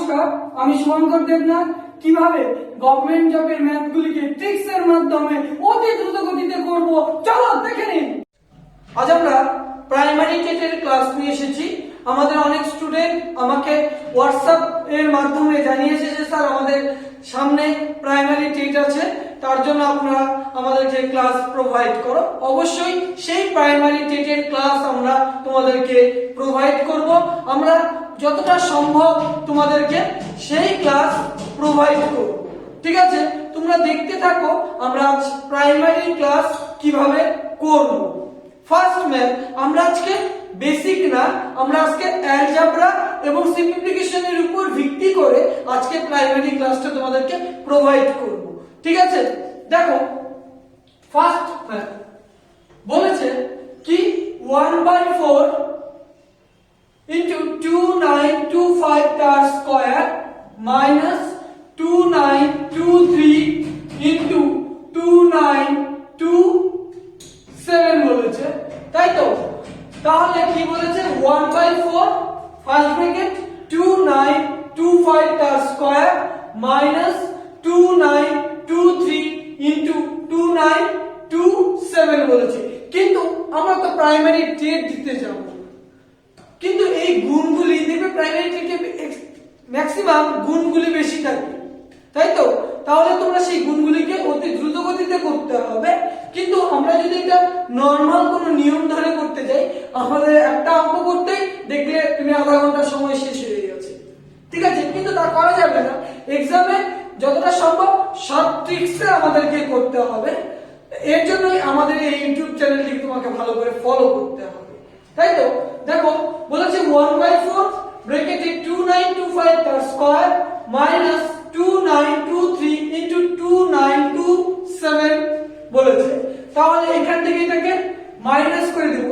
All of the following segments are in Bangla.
নমস্কার, আমি শুভঙ্কর দেবনাথ। কিভাবে গভর্নমেন্ট জবের ম্যাথগুলিকে ট্রিক্স এর মাধ্যমে অতি দ্রুত গতিতে করব, চলো দেখে নিন। আজ আমরা প্রাইমারি টেটের ক্লাস নিয়ে এসেছি। আমাদের অনেক স্টুডেন্ট আমাকে হোয়াটসঅ্যাপ এর মাধ্যমে জানিয়েছে যে স্যার আমাদের সামনে প্রাইমারি টেট আছে, তার জন্য আপনারা আমাদেরকে ক্লাস প্রোভাইড করো। অবশ্যই সেই প্রাইমারি টেটের ক্লাস আমরা তোমাদেরকে প্রোভাইড করব। আমরা যতটা সম্ভব তোমাদেরকে সেই ক্লাস প্রোভাইড করব, ঠিক আছে? তোমরা দেখতে থাকো আমরা আজ প্রাইমারি ক্লাস কিভাবে করব। ফার্স্ট ম্যাথ আমরা আজকে বেসিক না, আমরা আজকে অ্যালজেব্রা এবং সিম্পলিফিকেশনের উপর ভিত্তি করে আজকে প্রাইমারি ক্লাসটা তোমাদেরকে প্রোভাইড করব, ঠিক আছে? দেখো ফার্স্ট ম্যাথ বলেছে কি 1/4 into 2925 তার স্কয়ার minus 2923 into 2927 বলেছে, তাই তো? তাহলে কি বলেছে 1/4 ফার্স্ট ব্র্যাকেট 2925 তার স্কয়ার minus 2923 into 2927 বলেছে। কিন্তু আমরা তো প্রাইমারি টেট দিতে যাব, কিন্তু এই গুণগুলি দেখবে প্রাইমারি টেটে ম্যাক্সিমাম গুণগুলি বেশি থাকে, তাই তো? তাহলে তোমরা সেই গুণগুলিকে অতি দ্রুত গতিতে করতে হবে। কিন্তু আমরা যদি এটা নরমাল কোনো নিয়ম ধরে করতে যাই, আমাদের একটা অঙ্ক করতে দেখলে তুমি আধা ঘন্টা সময় শেষ হয়ে গেছে, ঠিক আছে? কিন্তু তা করা যাবে না। এক্সামে যতটা সম্ভব শর্ট ট্রিক্সে আমাদেরকে করতে হবে। এর জন্যই আমাদের এই ইউটিউব চ্যানেলটি তোমাকে ভালো করে ফলো করতে হবে, তাই তো? দেখো বলেছে 1/4 ব্র্যাকেটে 2925 তার স্কয়ার মাইনাস 2923 into 2927 বলেছে। তাহলে এখান থেকে এটাকে মাইনাস করে দেব।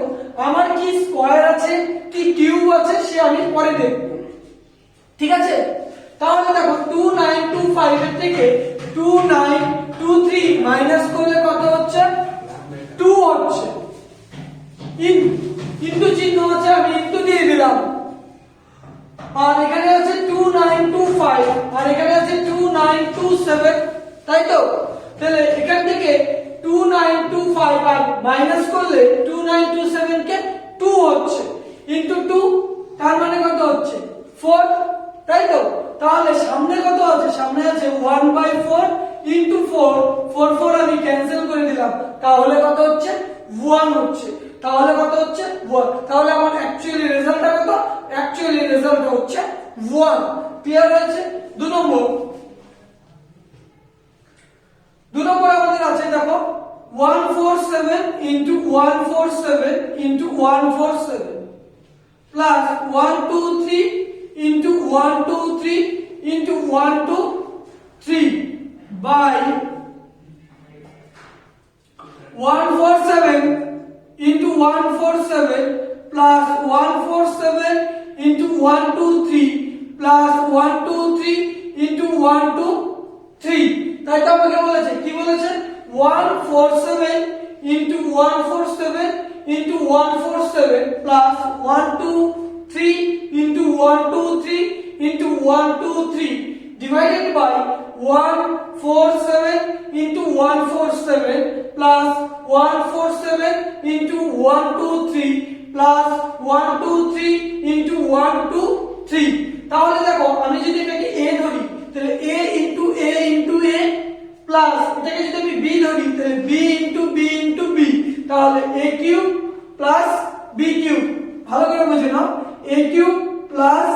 আমার কি স্কয়ার আছে কি কিউব আছে সে আমি পরে দেখব, ঠিক আছে? তাহলে দেখো 2925 এর থেকে 2923 মাইনাস করলে কত হচ্ছে? 2 হচ্ছে। ইনটু চিহ্ন আছে, আমি ইনটু দিয়ে দিলাম। আর এখানে আছে 2925 আর এখানে আছে 2927, তাই তো? তাহলে এখান থেকে 2925 আর মাইনাস করলে 2927 কে 2 হচ্ছে, ইনটু 2 তার মানে কত হচ্ছে? 4, তাই তো? তাহলে সামনে কত আছে? সামনে আছে 1/4 ইনটু 4, 4 আমি ক্যান্সেল করে দিলাম, তাহলে কত হচ্ছে? 1 হচ্ছে। তাহলে কত হচ্ছে? 1। তাহলে আমার অ্যাকচুয়ালি রেজাল্টটা কত? অ্যাকচুয়ালি রেজাল্টটা হচ্ছে 1। ক্লিয়ার হয়েছে? 2 নম্বর আমাদের আছে, দেখো 147 into 147 into 147 plus 123 into 123 into 123 by 147 into 147 plus 147 into 123 plus 123 into 123, তাই তো? আমাকে বলেছে কি বলেছে? 147 into 147 into 147 plus 123 into 123 into 123 divided by 147 into 147 plus 147 into 123 plus 123 into 123। তাহলে দেখো আমি যদি এটাকে a ধরি তাহলে a into a into a plus এটাকে যদি আমি b ধরি তাহলে b into b into b, তাহলে a cube plus b cube. ভালো করে বুঝে নাও, a cube plus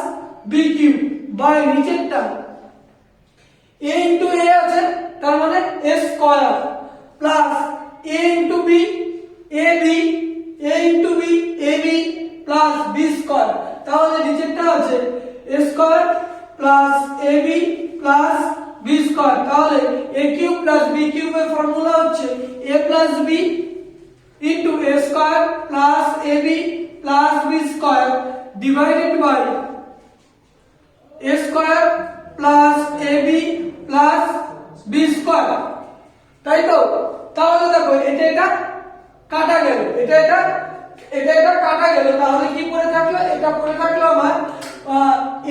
b cube by নিচেরটা a into a আছে, তার মানে a square plus a into b ab, a into b ab plus b square. তাহলে নিচেরটা আছে a square plus ab plus b square. তাহলে a কিউব প্লাস b কিউবের ফর্মুলা হচ্ছে a প্লাস b into a square plus ab plus b square divided by a square plus ab plus b square, তাই তো? তাহলে দেখো এটা কাটা গেল, এটা এটা এটা কাটা গেল, তাহলে কি পড়ে থাকলো? এটা পড়ে থাকলো আমার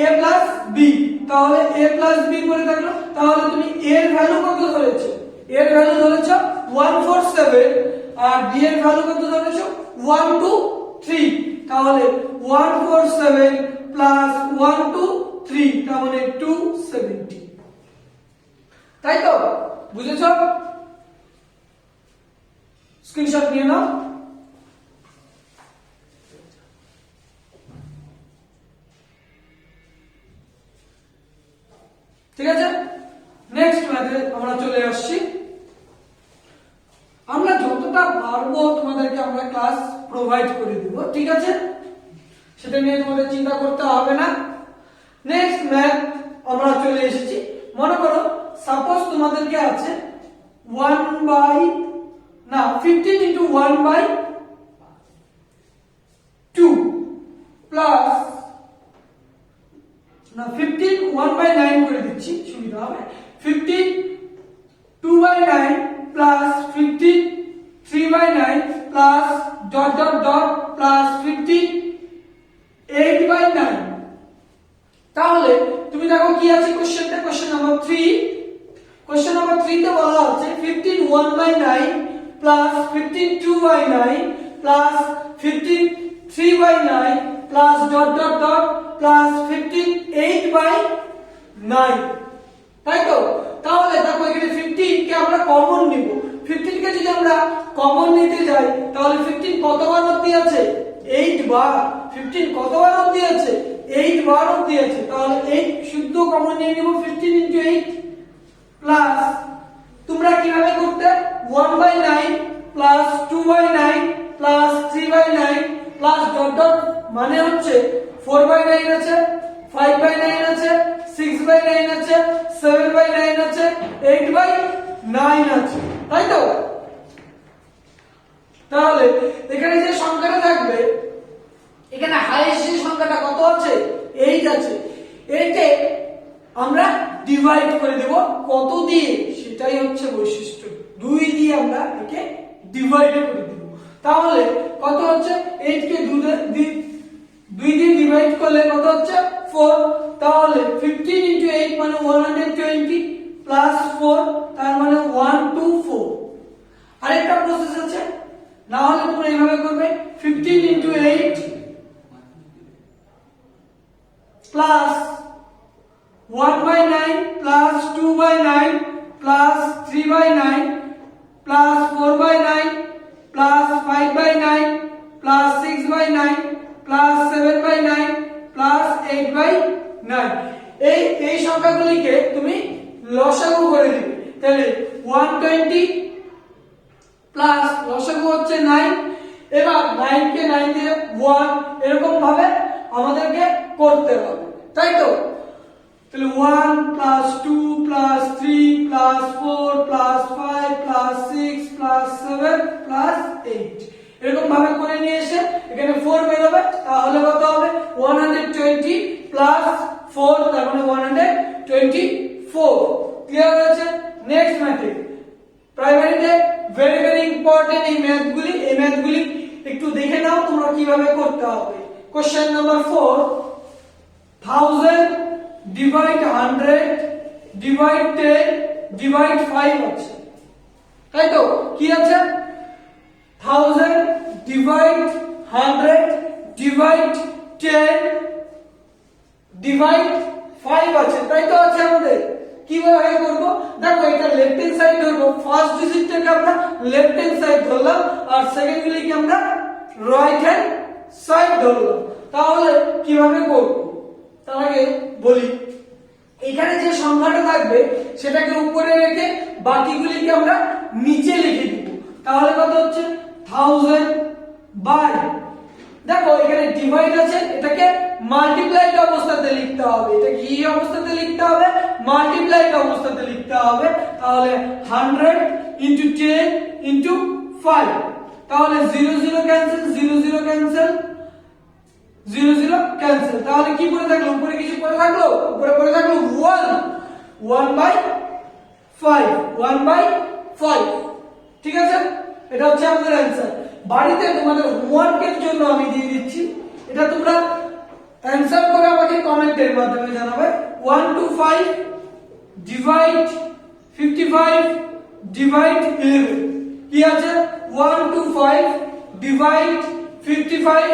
a প্লাস b। তাহলে a প্লাস b পড়ে থাকলো। তাহলে তুমি a এর ভ্যালু কত ধরেছো? a এর ভ্যালু ধরেছো 147 আর b এর ভ্যালু কত ধরেছো? 123। তাহলে 147 প্লাস 123 তার মানে 270। তাই তো? বুঝেছো? স্ক্রিনশট নিয়ে নাও। ঠিক আছে, নেক্সট ম্যাথে আমরা চলে আসছি। আমরা যতটা পারবো তোমাদেরকে আমরা ক্লাস প্রোভাইড করে দেব, ঠিক আছে? সেটা নিয়ে তোমাদের চিন্তা করতে হবে না। নেক্সট ম্যাথ আমরা চলে এসেছি। মনে করো সাপোজ তোমাদেরকে আছে 15 into 1/2 প্লাস 15 1/9 করে দিচ্ছি, সুবিধা হবে। 15 2/9 plus 15 3/9 plus dot dot dot plus 15 8/9। তাহলে তুমি দেখো কি আছে কোশ্চেনটা, কোশ্চেন নাম্বার 3। কোশ্চেন নাম্বার 3 তে বলা হচ্ছে 15 1/9 plus 15 2/9 plus 15 3/9 plus dot dot dot plus 15 8/9। তাই তো? তাহলে দেখো এখানে 15 কে আমরা কমন নিব। 15 কে যদি আমরা কমন নিতে যাই তাহলে 15 কতবার অবধি আছে? 8 বার। 15 কতবার অবধি আছে? 8 বার অবধি আছে। তাহলে 8 শুদ্ধ কমন নিয়ে নিব 15 into 8 প্লাস তোমরা কিভাবে করতে? 1/9 plus 2/9 plus 3/9 plus dot dot মানে হচ্ছে 4/9 আছে, 5/9 আছে, 6/9 আছে, 7/9 আছে, 8/9 আছে। তাই তো? তাহলে এখানে যে সংখ্যাটা থাকবে, এখানে হাইয়েস্ট যে সংখ্যাটা কত আছে? 8 আছে। এটাকে আমরা ডিভাইড করে দেব কত দিয়ে? সেটাই হচ্ছে বৈশিষ্ট্য। 2 দিয়ে আমরা একে ডিভাইড করে দেব। তাহলে কত হচ্ছে? 8 কে 2 দিয়ে ডিভাইড করলে কত হচ্ছে? 4। তাহলে 15 into 8 মানে 120 প্লাস 4 তার মানে 124। আরেকটা প্রসেস আছে, না হলে তোমরা এইভাবে করবে 15 into 8 plus 1/9 plus 2/9 plus 3/9 plus 4/9 plus 5/9 plus 6/9 plus 7/9 plus 8/9। এই সংখ্যাগুলিকে তুমি লসাগু করে দিবে। তাহলে 120 প্লাস লসাগু হচ্ছে 9। এবার 9 কে 9 দিয়ে 1 এরকম ভাবে আমাদেরকে করতে হবে। তাই তো? তাহলে 1 plus 2 plus 3 plus 4 plus 5 plus 6 plus 7 plus 8 এরকম ভাবে করে নিয়ে এসে এখানে 4 বেরোবে। তাহলে কত হবে? 120 প্লাস 4 তার মানে 124। ক্লিয়ার হয়েছে? নেক্সট ম্যাথে প্রাইমারিতে ভেরি ভেরি ইম্পর্টেন্ট এই ম্যাথগুলি একটু দেখে নাও তোমরা কিভাবে করতে হবে। Question number 4, 1000 divide 100 divide 10 divide 5 আছে। তাই তো? কি আছে? 1000 ডিভাইড 100 ডিভাইড 10 ডিভাইড 5 আছে। তাই তো আছে আমাদের। কিভাবে করব? দেখো এটা লেফট হ্যান্ড সাইড ধরবো। ফার্স্ট ডিজিটটাকে আমরা লেফট হ্যান্ড সাইড ধরলাম আর সেকেন্ড গুলিকে আমরা রাইট হ্যান্ড সাইড ধরলাম। তাহলে কিভাবে করব? তার আগে বলি, এখানে যে সংখ্যাটা থাকবে সেটাকে উপরে রেখে বাকিগুলিকে আমরা নিচে লিখে দিব। তাহলে কত হচ্ছে? 1000 বাই, দেখো এখানে ডিভাইড আছে, এটাকে মাল্টিপ্লাইড অবস্থাতে লিখতে হবে। এটা কি অবস্থাতে লিখতে হবে? মাল্টিপ্লাইড অবস্থাতে লিখতে হবে। তাহলে 100 into 10 into 5। তাহলে 0 0 ক্যান্সেল, 0 0 ক্যান্সেল, 0 0 ক্যান্সেল। তাহলে কি পড়ে থাকলো? উপরে কিছু পড়ে থাকলো? উপরে পড়ে থাকলো 1/5। 1/5। ঠিক আছে? এটা হচ্ছে আমাদের অ্যানসার। বাড়িতে তোমাদের হোমওয়ার্কের জন্য আমি দিয়ে দিচ্ছি, এটা তোমরা অ্যানসার করে আমাকে কমেন্টের মাধ্যমে জানাবে। 1 to 5 ডিভাইড 55 ডিভাইড 11 কি আছে 1 to 5 ডিভাইড 55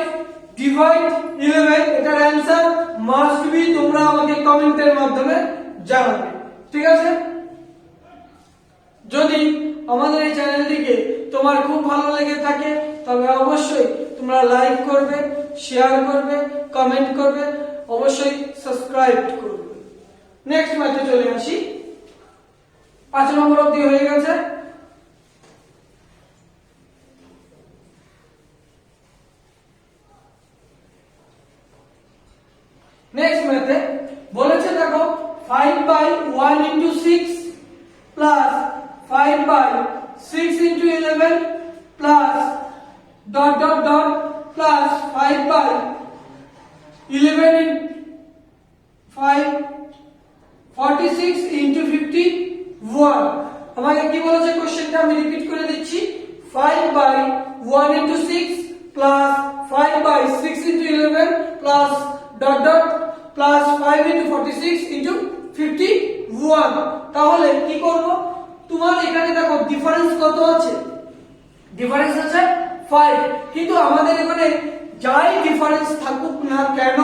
ডিভাইড 11 এটার অ্যানসার মাস্ট বি তোমরা আমাকে কমেন্টের মাধ্যমে জানাবে, ঠিক আছে? যদি আমাদের এই চ্যানেলটিকে তোমার খুব ভালো লেগে থাকে তবে অবশ্যই তোমরা লাইক করবে, শেয়ার করবে, কমেন্ট করবে, অবশ্যই সাবস্ক্রাইব করবে। নেক্সট ম্যাথে চলে আসি। 5 নম্বর অবধি হয়ে গেছে। নেক্সট ম্যাথে বলেছে দেখো 5/1 into 6 plus 5/6 into 11 plus dot dot dot plus 5/11 in 5 46 into 51 আমাকে কি বলেছে কোশ্চেনটা আমি রিপিট করে দিচ্ছি 5/1 into 6 plus 5/6 into 11 plus dot dot plus 5 into 46 into 51 তাহলে কি করব তোমার এখানে দেখো ডিফারেন্স কত আছে ডিফারেন্স আছে 5 কিন্তু আমাদের এখানে যাই ডিফারেন্স থাকুক না কেন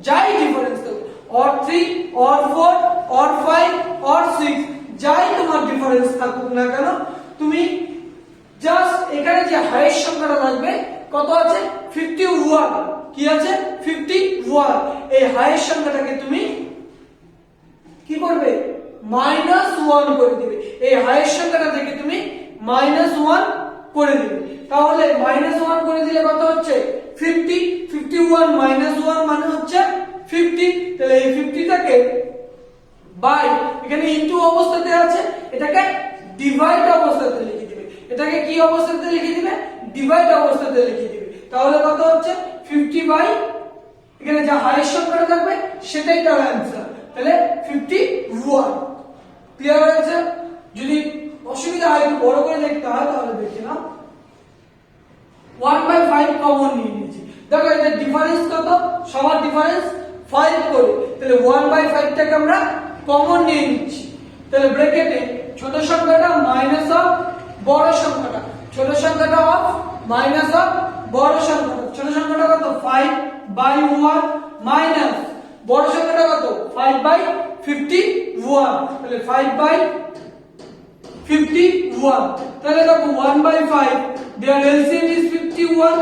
যাই ডিফারেন্স থাকুক or 3 or 4 or 5 or 6 যাই তোমার ডিফারেন্স থাকুক না কেন তুমি জাস্ট এখানে যে হাইয়েস্ট সংখ্যাটা থাকবে কত আছে 51 কি আছে 51 এই হাইয়েস্ট সংখ্যাটাকে তুমি কি করবে -1 করে দিবে এই হাইয়েস্ট সংখ্যাটা থেকে তুমি -1 করে দিবে তাহলে -1 করে দিলে কত হচ্ছে 50 51 -1 মানে হচ্ছে 50 তাহলে এই 50 টাকে বাই এখানে ইনটু অবস্থাতে আছে এটাকে ডিভাইড অবস্থাতে লিখে দিবে এটাকে কি অবস্থাতে লিখে দিবে ডিভাইড অবস্থাতে লিখে দিবে তাহলে কত হচ্ছে 50 বাই এখানে যা হাইয়েস্ট সংখ্যাটা থাকবে সেটাই তার आंसर তাহলে 51 ক্লিয়ার হয়েছে যদি অসুবিধা হয় একটু বড় করে দেখতে হয় তাহলে দেখি না 1/5 কমন নিয়ে নিয়েছি দেখো এটা ডিফারেন্স কত সবার ডিফারেন্স 5 করে তাহলে 1/5 টাকে আমরা কমন নিয়ে নিচ্ছি তাহলে ব্র্যাকেটে ছোট সংখ্যাটা মাইনাস অফ বড় সংখ্যাটা ছোট সংখ্যাটা অফ মাইনাস অফ বড় সংখ্যাটা ছোট সংখ্যাটা কত 5/1 মাইনাস বড় সংখ্যাটা কত 5/51 তাহলে 5/51 তাহলে দেখো 1/5 their LCM is 51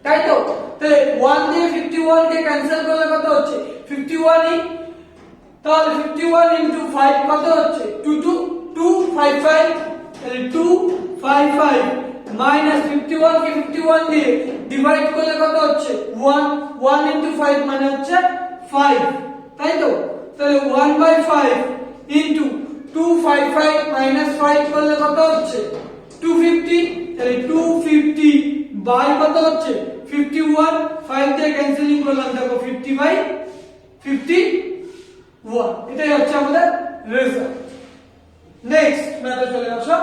তাই তো তাহলে 1 দিয়ে 51 কে ক্যান্সেল করলে কত হচ্ছে 51 ই তাহলে 51 into 5 কত হচ্ছে 255 তাহলে 255 minus 51 কে 51 দিয়ে ডিভাইড করলে কত হচ্ছে 1 into 5 মানে হচ্ছে 5 তাই তো তাহলে 1/5 into 255 minus 5 করলে কত হচ্ছে 250 তাহলে 250 বাই কত হচ্ছে 51 5 দিয়ে ক্যান্সেলিং করলাম দেখো 50/51 এটাই হচ্ছে আমাদের রেজাল্ট নেক্সট ম্যাথে চলে আসো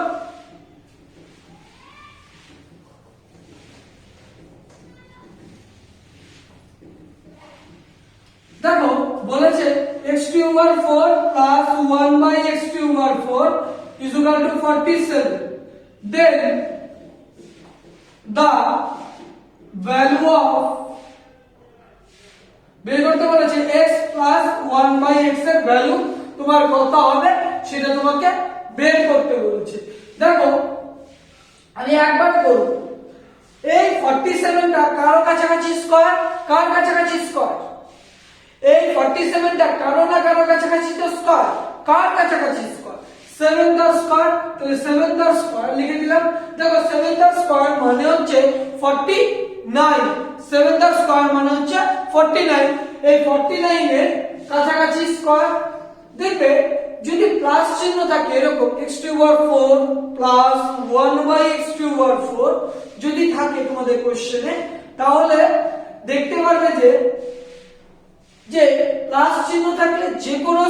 দেখো বলেছে x^4 plus 1/x^4 is equal to 47 then the value of বের করতে বলেছে x plus 1/x এর ভ্যালু তোমার কত হবে সেটা তোমাকে বের করতে বলেছে দেখো আমি একবার করব এই 47 টা কার কাছাকাছি স্কয়ার কার কাছাকাছি স্কয়ার এই 47 টা কারো না কারো কাছাকাছি তো স্কয়ার কার কাছাকাছি স্কয়ার 7 দা স্কয়ার তাহলে 7 দা স্কয়ার লিখে দিলাম দেখো 7 দা স্কয়ার মানে হচ্ছে 49 7 দা স্কয়ার মানে হচ্ছে 49 এই 49 এর কাছাকাছি স্কয়ার দেখবে যদি প্লাস চিহ্ন থাকে এরকম x^4 প্লাস 1/x^4 যদি থাকে তোমাদের কোশ্চেনে তাহলে দেখতে পারবে যে প্লাস চিহ্ন থাকলে যে কোনো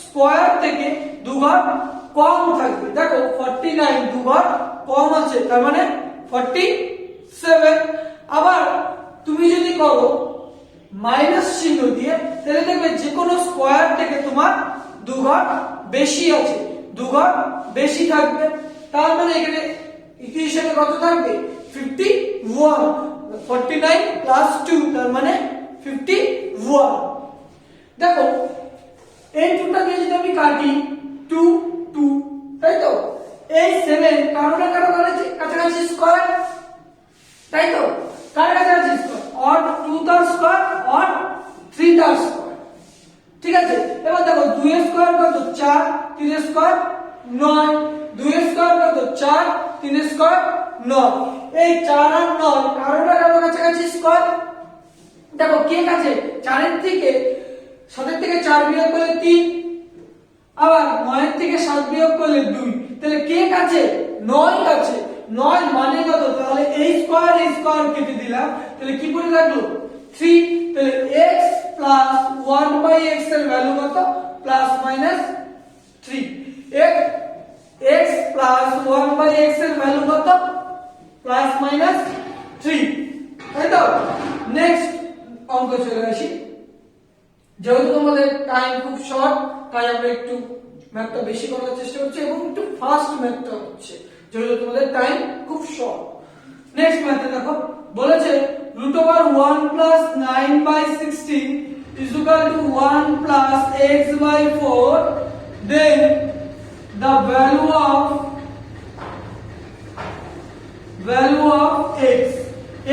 স্কয়ার থেকে দুভাগ কম থাকবে। দেখো 49 দুবার কম আছে, তার মানে 47। আবার তুমি যদি করো মাইনাস চিহ্ন দিয়ে, তাহলে দেখবে যে কোনো স্কোয়ার থেকে তোমার দুঘর বেশি আছে, দুঘর বেশি থাকবে। তার মানে এখানে ইকুয়েশনে কত থাকবে? 51। 49 প্লাস 2 তার মানে 51। দেখো এই দুটাকে যদি আমি কাটি 2 2, তাই তো? এই 7 কারো না কারো কাছাকাছি স্কোয়ার, তাই তো? কার কাছাকাছি স্কোয়ার? অর 2 তার স্কোয়ার অর 3 তার স্কোয়ার। ঠিক আছে, এবার দেখো 2 এর স্কোয়ার কত? 4, 3 এর স্কোয়ার 9, 2 এর স্কোয়ার কত? 4, 3 এর স্কোয়ার 9। এই 4 আর 9 কারো না কারো কাছাকাছি স্কোয়ার। দেখো কে কাছে? 4 এর থেকে 7 এর থেকে 4 বিয়োগ করলে 3, আবার 9 এর থেকে 7 বিয়োগ করলে 2, তাহলে কে কাছে? 9 কাছে। 9 মানে কত? তাহলে এই স্কোয়ার কেটে দিলাম, তাহলে কি পড়ে থাকলো? 3। তাহলে x প্লাস 1/x এর ভ্যালু কত? Plus minus 3। x plus 1/x এর ভ্যালু কত? প্লাস মাইনাস 3, তাই তো? নেক্সট অঙ্ক চলে আসি। যেহেতু তোমাদের টাইম খুব শর্ট, তাই আমরা একটু ম্যাথটা বেশি করার চেষ্টা করছি এবং একটু ফাস্ট ম্যাথটা হচ্ছে, যেহেতু তোমাদের টাইম খুব শর্ট। নেক্সট ম্যাথে দেখো বলেছে √1 plus 9/16 is equal to 1 plus x/4, then the value of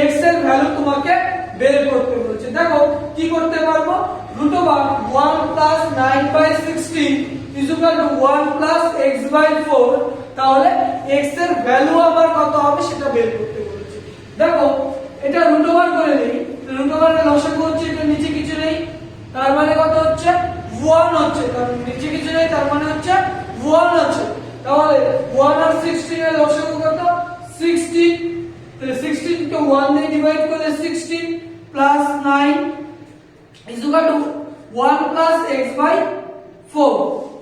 x এর ভ্যালু তোমাকে বের করতে বলেছে। দেখো কি করতে পারবো? √1 plus 9/16 is equal to 1 plus x/4, তাহলে x এর ভ্যালু আবার কত হবে সেটা বের করতে বলেছে। দেখো এটা √1 করে নেই, √1 এর লসাগু হচ্ছে, এটা নিচে কিছু নেই, তার মানে কত হচ্ছে? 1 হচ্ছে, কারণ নিচে কিছু নেই তার মানে হচ্ছে 1 আছে। তাহলে 1 আর 16 এর লসাগু কত? 16। তাহলে 16 কে 1 দিয়ে ডিভাইড করলে 16 plus 9 is equal to 1 plus x/4।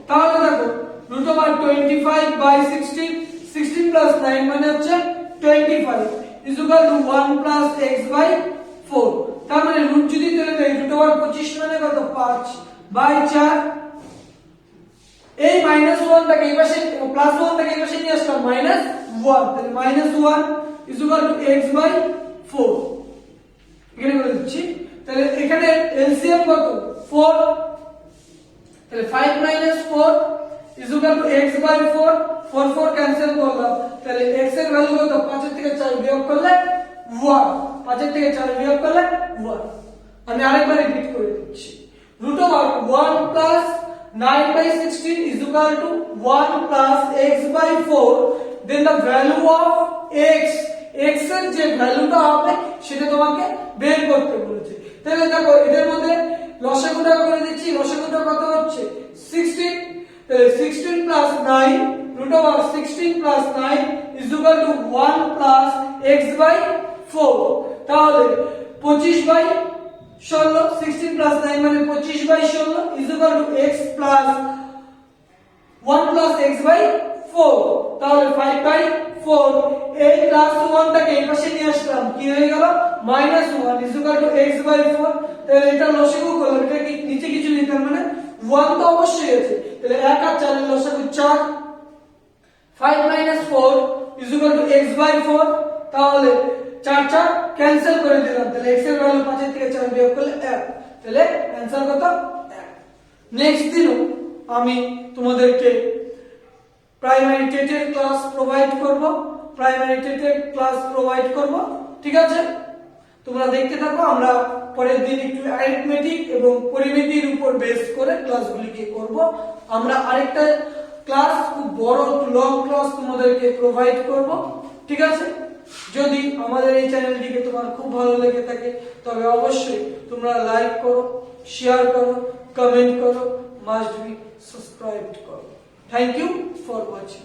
তাহলে দেখো √25/16, 16 plus 9 মানে হচ্ছে 25 is equal to 1 plus x/4। তার মানে রুট যদি তুলে দেই √25 মানে কত? 5/4। এই -1 টাকে এই পাশে +1 টাকে এই পাশে নিয়ে আসলাম -1, তাহলে -1 is equal to x/4। এখানে করে দিচ্ছি, তাহলে এখানে এলসিএম কত? 4, তাহলে 5 - 4 is equal to x/4। 4 4 cancel করলাম, তাহলে x এর ভ্যালু কত? 5 এর থেকে 4 বিয়োগ করলে 1, 5 এর থেকে 4 বিয়োগ করলে 1। আমি আরেকবার রিপিট করে দিচ্ছি, √1 plus 9/16 is equal to 1 plus x/4, then the value of x এর যে ভ্যালুটা হবে সেটা তোমাকে বের করতে বলেছে। তাহলে দেখো এদের মধ্যে লসাগুটা করে দিচ্ছি, লসাগুটা কত হচ্ছে? 16। তাহলে 16 plus 9, √16 plus 9 is equal to 1 plus x/4। তাহলে 25/16, 16 plus 9 মানে 25/16 is equal to x plus 1 plus x/4। তাহলে 5/4, এই প্লাস 1 টাকে এই পাশে নিয়ে আসলাম, কি হয়ে গেল? -1 is equal to x/4। তাহলে এটা লসাগু করলাম, এটা কি নিচে কিছু নেই, তার মানে 1 তো অবশ্যই আছে, তাহলে 1 আর 4 এর লসাগু 4। 5 - 4 is equal to x/4, তাহলে 4 4 ক্যান্সেল করে দিলাম, তাহলে x এর ভ্যালু 5 এর থেকে 4 বিয়োগ করলে 1, তাহলে आंसर কত? 1। নেক্সট দিনও আমি তোমাদেরকে প্রাইমারি টেটের ক্লাস প্রোভাইড করব, ঠিক আছে? তোমরা দেখতে থাকো, আমরা পরের দিন একটু অ্যারিথমেটিক এবং পরিমিতির উপর বেস করে ক্লাসগুলিকে করব। আমরা আরেকটা ক্লাস, খুব বড় লং ক্লাস তোমাদেরকে প্রোভাইড করব, ঠিক আছে? যদি আমাদের এই চ্যানেলটিকে তোমার খুব ভালো লেগে থাকে তবে অবশ্যই তোমরা লাইক করো, শেয়ার করো, কমেন্ট করো, মাস্ট বি সাবস্ক্রাইব করো। Thank you for watching.